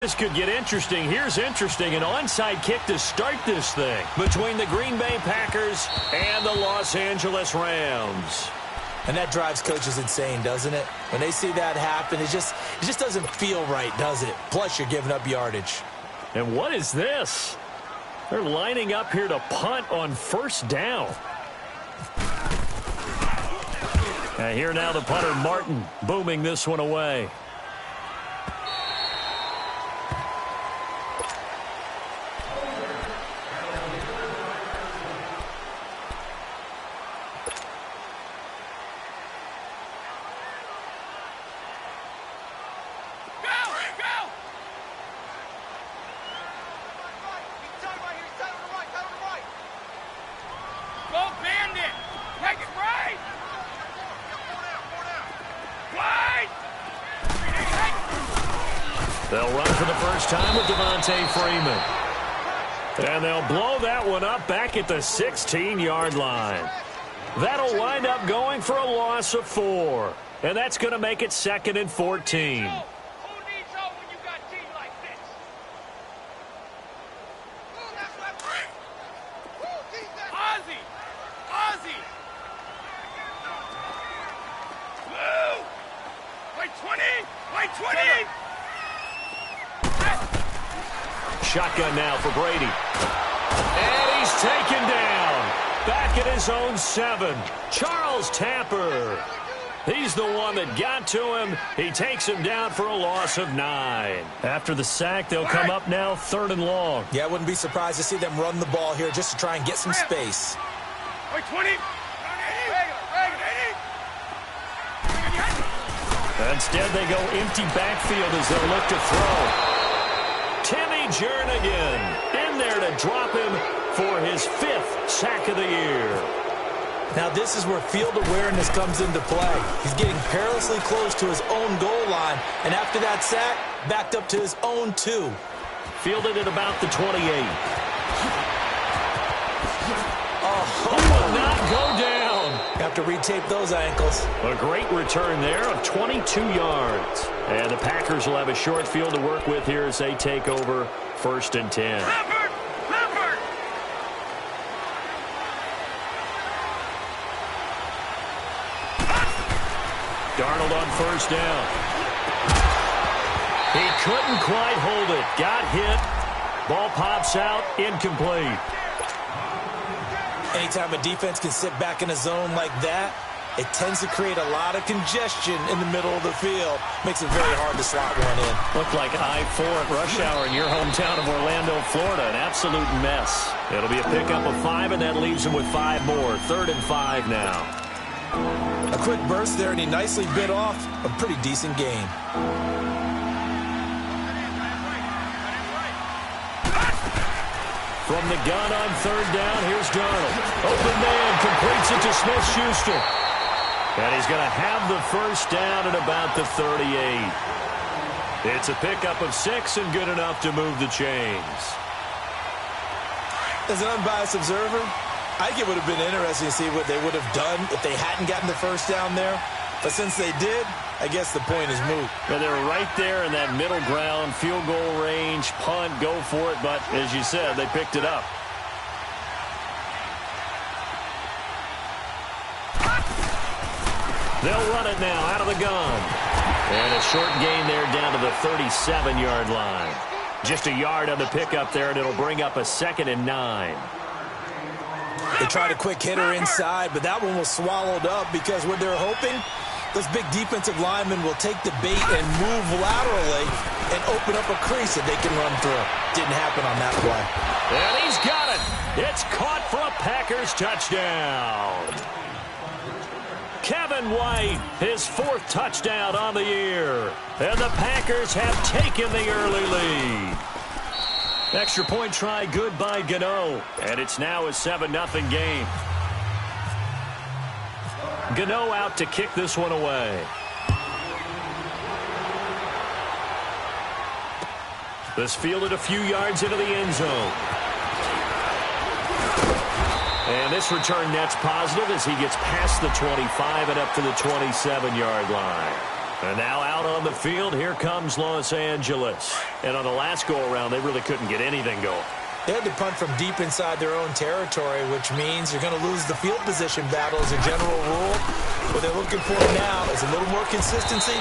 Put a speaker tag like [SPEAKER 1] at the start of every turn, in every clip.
[SPEAKER 1] This could get interesting. Here's interesting. An onside kick to start this thing between the Green Bay Packers and the Los Angeles Rams.
[SPEAKER 2] And that drives coaches insane, doesn't it? When they see that happen, it just doesn't feel right, does it? Plus, you're giving up yardage.
[SPEAKER 1] And what is this? They're lining up here to punt on first down. And here now the punter, Martin, booming this one away. They'll run for the first time with Freeman. And they'll blow that one up back at the 16-yard line. That'll wind up going for a loss of 4. And that's going to make it 2nd and 14. Shotgun now for Brady. And he's taken down. Back at his own 7. Charles Tapper. He's the one that got to him. He takes him down for a loss of 9. After the sack, they'll come up now 3rd and long.
[SPEAKER 2] Yeah, I wouldn't be surprised to see them run the ball here just to try and get some space.
[SPEAKER 1] Instead, they go empty backfield as they'll look to throw. Timmy Jernigan in there to drop him for his 5th sack of the year.
[SPEAKER 2] Now this is where field awareness comes into play. He's getting perilously close to his own goal line, and after that sack, backed up to his own 2.
[SPEAKER 1] Fielded at about the 28.
[SPEAKER 2] Oh,
[SPEAKER 1] he will not go down.
[SPEAKER 2] Have to retape those ankles.
[SPEAKER 1] A great return there of 22 yards. And the Packers will have a short field to work with here as they take over 1st and 10. Darnold on first down. He couldn't quite hold it. Got hit. Ball pops out. Incomplete.
[SPEAKER 2] Anytime a defense can sit back in a zone like that, it tends to create a lot of congestion in the middle of the field. Makes it very hard to slot one in.
[SPEAKER 1] Looked like I-4 at rush hour in your hometown of Orlando, Florida. An absolute mess. It'll be a pickup of 5, and that leaves him with 5 more. 3rd and 5 now.
[SPEAKER 2] A quick burst there, and he nicely bit off a pretty decent gain.
[SPEAKER 1] From the gun on 3rd down, here's Darnold. Open man, completes it to Smith-Schuster. And he's going to have the first down at about the 38. It's a pickup of 6 and good enough to move the chains.
[SPEAKER 2] As an unbiased observer, I think it would have been interesting to see what they would have done if they hadn't gotten the first down there. But since they did, I guess the point is moot.
[SPEAKER 1] Well, they were right there in that middle ground, field goal range, punt, go for it. But as you said, they picked it up. They'll run it now out of the gun. And a short gain there down to the 37-yard line. Just a yard on the pickup there, and it'll bring up a 2nd and 9.
[SPEAKER 2] They tried a quick hitter inside, but that one was swallowed up because what they're hoping, those big defensive linemen will take the bait and move laterally and open up a crease that they can run through. Didn't happen on that play.
[SPEAKER 1] And he's got it. It's caught for a Packers touchdown. Kevin White, his 4th touchdown on the year. And the Packers have taken the early lead. Extra point try good by Gano. And it's now a 7-0 game. Gano out to kick this one away. This fielded a few yards into the end zone. And this return net's positive as he gets past the 25 and up to the 27-yard line. And now out on the field, here comes Los Angeles. And on the last go-around, they really couldn't get anything going.
[SPEAKER 2] They had to punt from deep inside their own territory, which means you're going to lose the field position battle as a general rule. What they're looking for now is a little more consistency,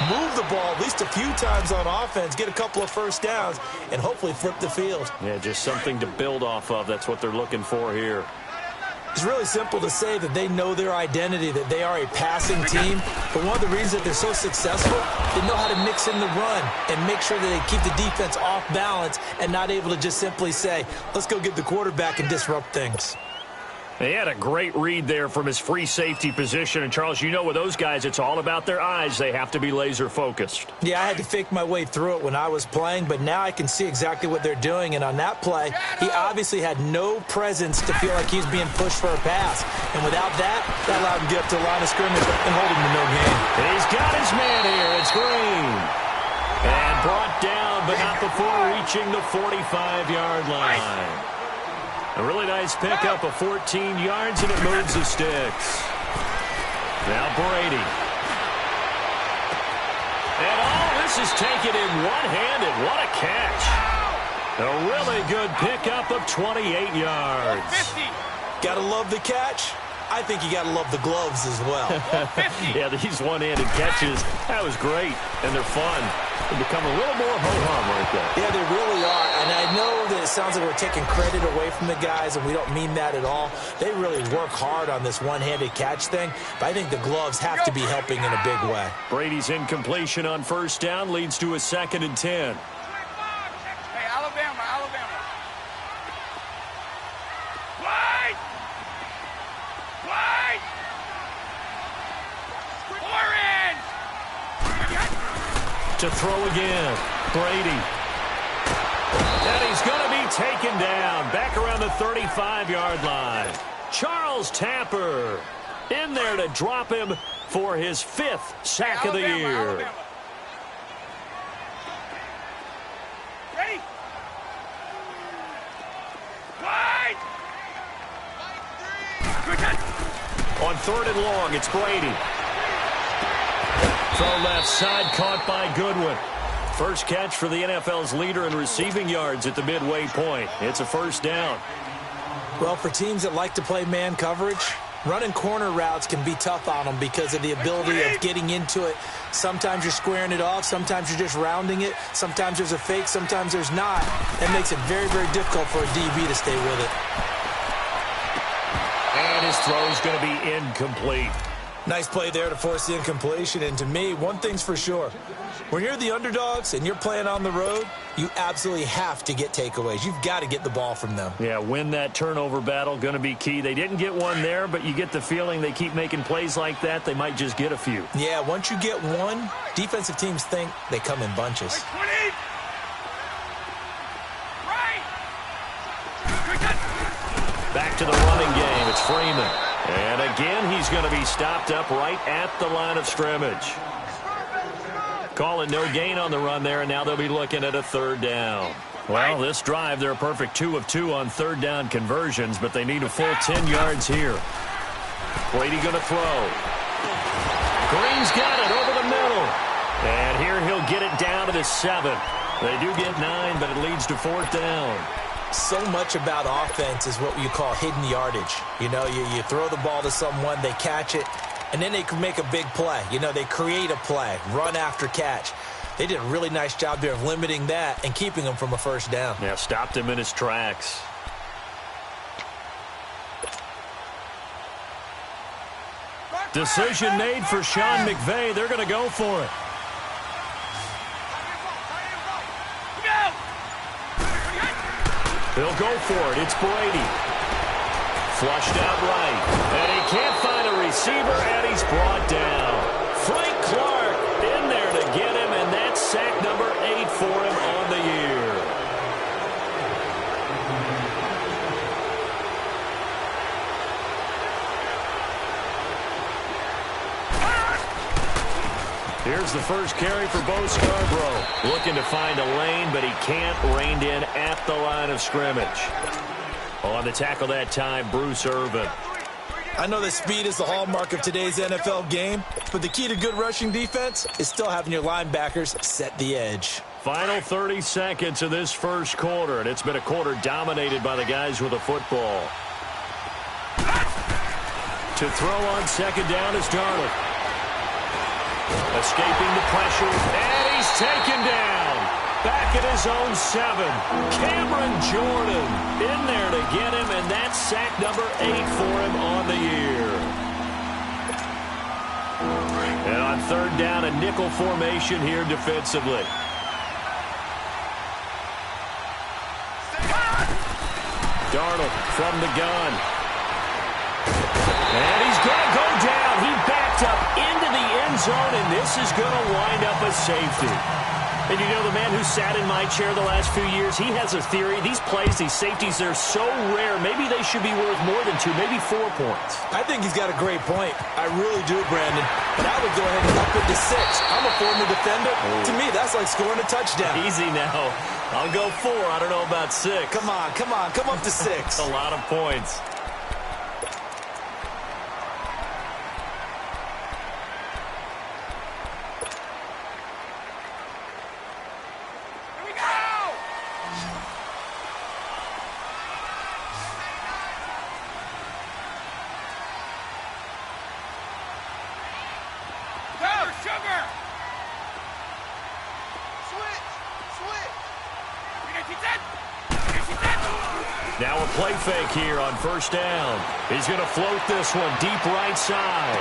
[SPEAKER 2] move the ball at least a few times on offense, get a couple of first downs, and hopefully flip the field.
[SPEAKER 1] Yeah, just something to build off of. That's what they're looking for here.
[SPEAKER 2] It's really simple to say that they know their identity, that they are a passing team. But one of the reasons that they're so successful, they know how to mix in the run and make sure that they keep the defense off balance and not able to just simply say, let's go get the quarterback and disrupt things.
[SPEAKER 1] He had a great read there from his free safety position. And, Charles, you know with those guys, it's all about their eyes. They have to be laser-focused.
[SPEAKER 2] Yeah, I had to fake my way through it when I was playing, but now I can see exactly what they're doing. And on that play, he obviously had no presence to feel like he's being pushed for a pass. And without that, that allowed him to get up to the line of scrimmage and hold him to no gain.
[SPEAKER 1] And he's got his man here. It's Green. And brought down, but not before reaching the 45-yard line. A really nice pickup of 14 yards, and it moves the sticks. Now Brady. And all this is taken in one-handed. What a catch. A really good pickup of 28 yards.
[SPEAKER 2] Gotta love the catch. I think you gotta love the gloves as well.
[SPEAKER 1] Yeah, these one-handed catches, that was great, and they're fun. They become a little more ho-hum right there.
[SPEAKER 2] Yeah, they really are, and I know that it sounds like we're taking credit away from the guys, and we don't mean that at all. They really work hard on this one-handed catch thing, but I think the gloves have to be helping in a big way.
[SPEAKER 1] Brady's incompletion on first down leads to a 2nd and 10.
[SPEAKER 3] Hey, Alabama.
[SPEAKER 1] To throw again, Brady. And he's going to be taken down back around the 35-yard line. Charles Tapper in there to drop him for his 5th sack of the year.
[SPEAKER 3] Alabama. Ready?
[SPEAKER 1] On 3rd and long, it's Brady. Throw left side, caught by Goodwin. First catch for the NFL's leader in receiving yards at the midway point. It's a first down.
[SPEAKER 2] Well, for teams that like to play man coverage, running corner routes can be tough on them because of the ability of getting into it. Sometimes you're squaring it off. Sometimes you're just rounding it. Sometimes there's a fake. Sometimes there's not. That makes it very, very difficult for a DB to stay with it.
[SPEAKER 1] And his throw's going to be incomplete.
[SPEAKER 2] Nice play there to force the incompletion. And to me, one thing's for sure. When you're the underdogs and you're playing on the road, you absolutely have to get takeaways. You've got to get the ball from them.
[SPEAKER 1] Yeah, win that turnover battle, going to be key. They didn't get one there, but you get the feeling they keep making plays like that, they might just get a few.
[SPEAKER 2] Yeah, once you get one, defensive teams think they come in bunches.
[SPEAKER 1] Back to the running game. It's Freeman. And again, he's going to be stopped up right at the line of scrimmage. Call it no gain on the run there, and now they'll be looking at a 3rd down. Well, this drive, they're a perfect 2 of 2 on 3rd down conversions, but they need a full 10 yards here. Brady going to throw. Green's got it over the middle. And here he'll get it down to the 7. They do get 9, but it leads to 4th down.
[SPEAKER 2] So much about offense is what you call hidden yardage. You know, you throw the ball to someone, they catch it, and then they can make a big play. You know, they create a play, run after catch. They did a really nice job there of limiting that and keeping him from a first down.
[SPEAKER 1] Yeah, stopped him in his tracks. Decision made for Sean McVay. They're going to go for it. He'll go for it. It's Brady. Flushed out right. And he can't find a receiver, and he's brought down. Frank Clark in there to get him, and that's sack number 8 for him on the year. Here's the first carry for Bo Scarborough. Looking to find a lane, but he can't. Reined in at the line of scrimmage. On the tackle that time, Bruce Irvin.
[SPEAKER 2] I know that speed is the hallmark of today's NFL game, but the key to good rushing defense is still having your linebackers set the edge.
[SPEAKER 1] Final 30 seconds of this first quarter, and it's been a quarter dominated by the guys with the football. To throw on second down is Darnold. Escaping the pressure, and he's taken down. Back at his own 7. Cameron Jordan in there to get him, and that's sack number 8 for him on the year. And on third down, a nickel formation here defensively. Darnold from the gun. And he's going to go down. He backed up into the end zone, and this is going to wind up a safety. And you know, the man who sat in my chair the last few years, he has a theory. These plays, these safeties, they're so rare. Maybe they should be worth more than 2, maybe 4 points.
[SPEAKER 2] I think he's got a great point. I really do, Brandon. But I would go ahead and up it to 6. I'm a former defender. To me, that's like scoring a touchdown.
[SPEAKER 1] Easy now. I'll go 4. I don't know about 6.
[SPEAKER 2] Come on. Come up to 6.
[SPEAKER 1] A lot of points. Now a play fake here on first down. He's going to float this one deep right side.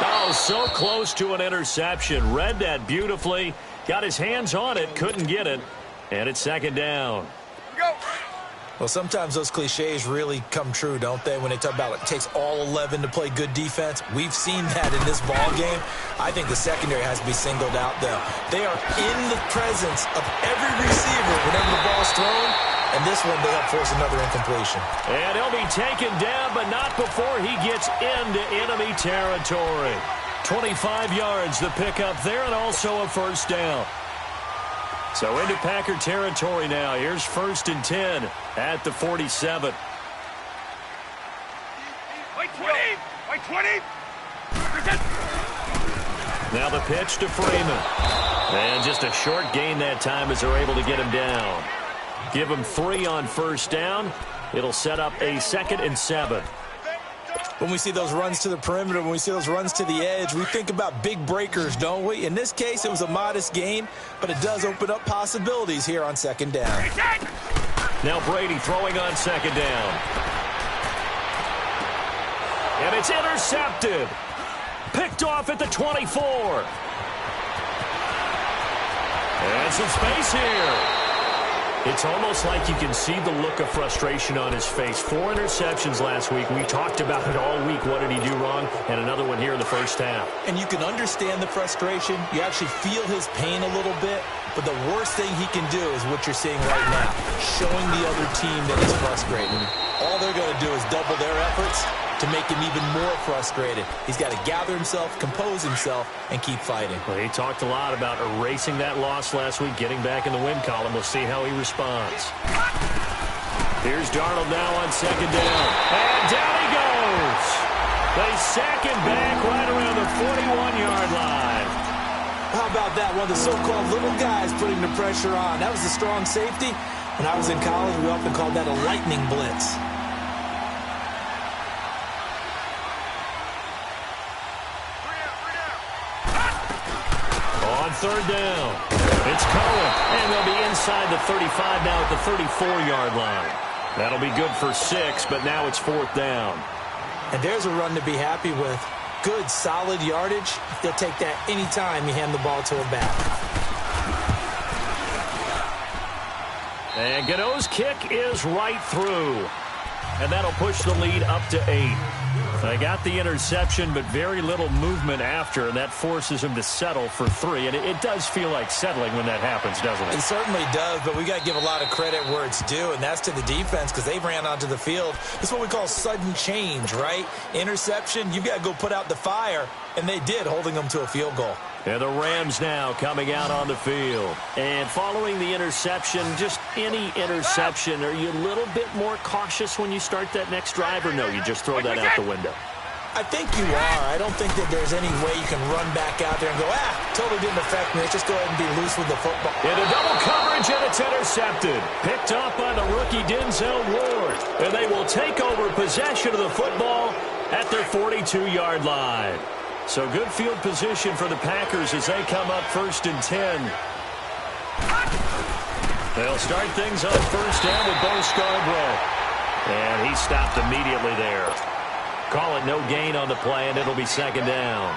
[SPEAKER 1] Oh, so close to an interception. Read that beautifully. Got his hands on it, couldn't get it. And it's second down.
[SPEAKER 3] Go.
[SPEAKER 2] Well, sometimes those cliches really come true, don't they? When they talk about it takes all 11 to play good defense. We've seen that in this ball game. I think the secondary has to be singled out, though. They are in the presence of every receiver whenever the ball's thrown. And this one, they help force another incompletion.
[SPEAKER 1] And he'll be taken down, but not before he gets into enemy territory. 25 yards, the pickup there, and also a first down. So into Packer territory now. Here's first and 10 at the 47.
[SPEAKER 3] Wait 20! Wait 20!
[SPEAKER 1] Now the pitch to Freeman. And just a short gain that time as they're able to get him down. Give him 3 on first down. It'll set up a 2nd and 7.
[SPEAKER 2] When we see those runs to the perimeter, when we see those runs to the edge, we think about big breakers, don't we? In this case, it was a modest gain, but it does open up possibilities here on second down.
[SPEAKER 1] Now Brady throwing on second down. And it's intercepted. Picked off at the 24. And some space here. It's almost like you can see the look of frustration on his face. 4 interceptions last week. We talked about it all week. What did he do wrong? And another one here in the first half.
[SPEAKER 2] And you can understand the frustration. You actually feel his pain a little bit. But the worst thing he can do is what you're seeing right now, showing the other team that he's frustrated. All they're going to do is double their efforts to make him even more frustrated. He's got to gather himself, compose himself, and keep fighting.
[SPEAKER 1] Well, he talked a lot about erasing that loss last week, getting back in the win column. We'll see how he responds. Here's Darnold now on second down. And down he goes. They sack him back right around the 41-yard line.
[SPEAKER 2] How about that? One of the so-called little guys putting the pressure on. That was a strong safety. When I was in college, we often called that a lightning blitz.
[SPEAKER 1] On third down, it's Cohen, and they'll be inside the 35 now at the 34-yard line. That'll be good for 6, but now it's 4th down.
[SPEAKER 2] And there's a run to be happy with. Good, solid yardage. They'll take that any time you hand the ball to a back.
[SPEAKER 1] And Gano's kick is right through. And that'll push the lead up to 8. They got the interception, but very little movement after, and that forces him to settle for 3. And it does feel like settling when that happens, doesn't it?
[SPEAKER 2] It certainly does, but we got to give a lot of credit where it's due, and that's to the defense because they ran onto the field. It's what we call sudden change, right? Interception, you've got to go put out the fire, and they did, holding them to a field goal.
[SPEAKER 1] And the Rams now coming out on the field. And following the interception, just any interception, are you a little bit more cautious when you start that next drive, or no, you just throw that out the window?
[SPEAKER 2] I think you are. I don't think that there's any way you can run back out there and go, totally didn't affect me. Let's just go ahead and be loose with the football.
[SPEAKER 1] Into double coverage, and it's intercepted. Picked up by the rookie Denzel Ward. And they will take over possession of the football at their 42-yard line. So good field position for the Packers as they come up 1st and 10. They'll start things on 1st down with Bo Scarborough. And he stopped immediately there. Call it no gain on the play, and it'll be 2nd down.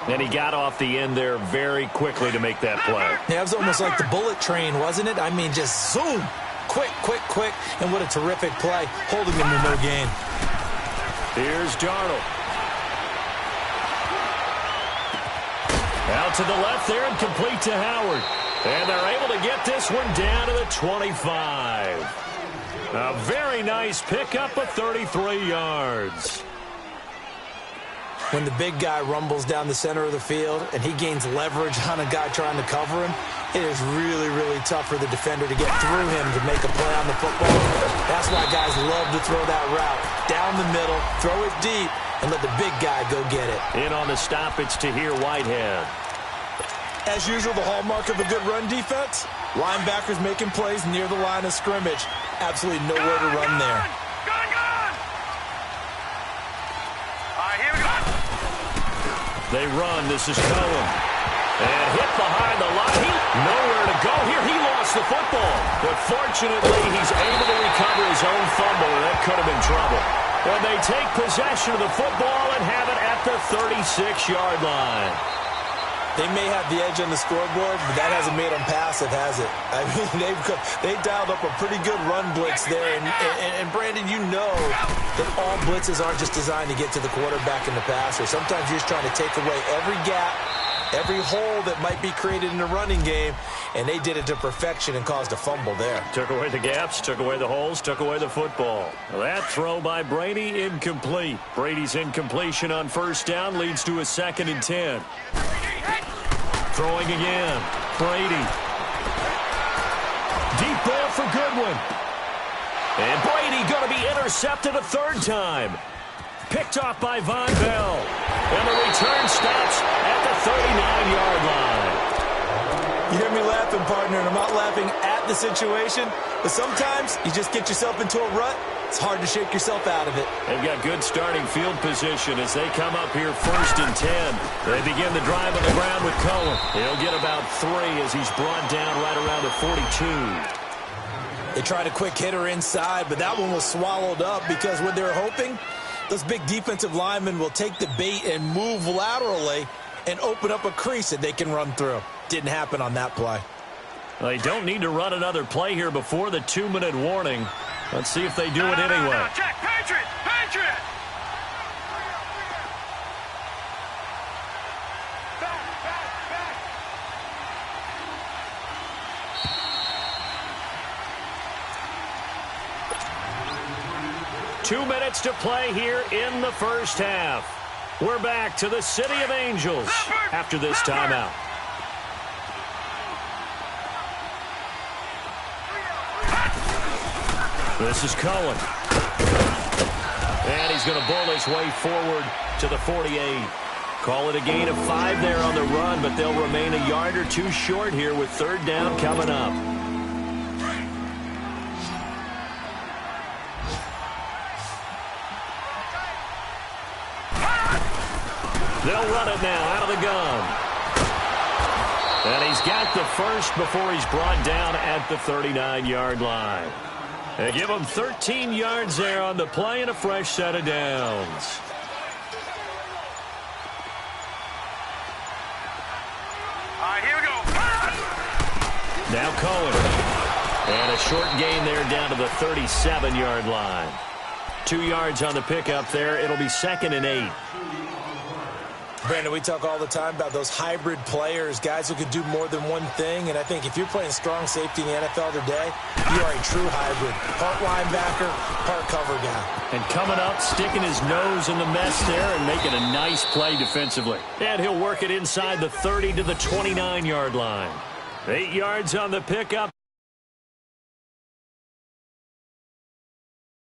[SPEAKER 1] And he got off the end there very quickly to make that play.
[SPEAKER 2] Yeah, it was almost like the bullet train, wasn't it? I mean, just zoom. Quick, quick, quick. And what a terrific play, holding him to no gain.
[SPEAKER 1] Here's Darnold. Out to the left there and complete to Howard. And they're able to get this one down to the 25. A very nice pickup of 33 yards.
[SPEAKER 2] When the big guy rumbles down the center of the field and he gains leverage on a guy trying to cover him, it is really, really tough for the defender to get through him to make a play on the football. That's why guys love to throw that route. Down the middle, throw it deep, and let the big guy go get it.
[SPEAKER 1] In on the stop, it's Tahir Whitehead.
[SPEAKER 2] As usual, the hallmark of a good run defense, linebackers making plays near the line of scrimmage. Absolutely nowhere to run there.
[SPEAKER 3] Gun! All right, here we go.
[SPEAKER 1] They run. This is Cohen. And hit behind the line. Nowhere to go here. He lost the football. But fortunately, he's able to recover his own fumble, and that could have been trouble. And they take possession of the football and have it at the 36-yard line.
[SPEAKER 2] They may have the edge on the scoreboard, but that hasn't made them passive, has it? I mean, they dialed up a pretty good run blitz there. And Brandon, you know that all blitzes aren't just designed to get to the quarterback and the passer. Sometimes you're just trying to take away every gap, every hole that might be created in the running game, and they did it to perfection and caused a fumble there. Took
[SPEAKER 1] away the gaps, took away the holes, took away the football. That throw by Brady, incomplete. Brady's incompletion on 1st down leads to a 2nd and 10. Throwing again. Brady. Deep ball for Goodwin. And Brady going to be intercepted a 3rd time. Picked off by Von Bell. And the return stops at the 39-yard line.
[SPEAKER 2] You hear me laughing, partner, and I'm not laughing at the situation, but sometimes you just get yourself into a rut. It's hard to shake yourself out of it.
[SPEAKER 1] They've got good starting field position as they come up here 1st and 10. They begin the drive on the ground with Cohen. He'll get about 3 as he's brought down right around the 42.
[SPEAKER 2] They tried a quick hitter inside, but that one was swallowed up because what they're hoping, those big defensive linemen will take the bait and move laterally and open up a crease that they can run through. Didn't happen on that play.
[SPEAKER 1] They don't need to run another play here before the 2-minute warning. Let's see if they do it anyway.
[SPEAKER 3] Check, Patriot! Patriot! Back!
[SPEAKER 1] 2 minutes to play here in the 1st half. We're back to the City of Angels after this timeout. This is Cohen. And he's going to bull his way forward to the 48. Call it a gain of 5 there on the run, but they'll remain a yard or 2 short here with 3rd down coming up. They'll run it now out of the gun. And he's got the first before he's brought down at the 39-yard line. They give him 13 yards there on the play and a fresh set of downs.
[SPEAKER 3] All right, here we go.
[SPEAKER 1] Now Cohen. And a short gain there down to the 37-yard line. 2 yards on the pickup there. It'll be 2nd and 8.
[SPEAKER 2] Brandon, we talk all the time about those hybrid players, guys who can do more than one thing. And I think if you're playing strong safety in the NFL today, you are a true hybrid. Part linebacker, part cover guy.
[SPEAKER 1] And coming up, sticking his nose in the mess there and making a nice play defensively. And he'll work it inside the 30 to the 29-yard line. 8 yards on the pickup.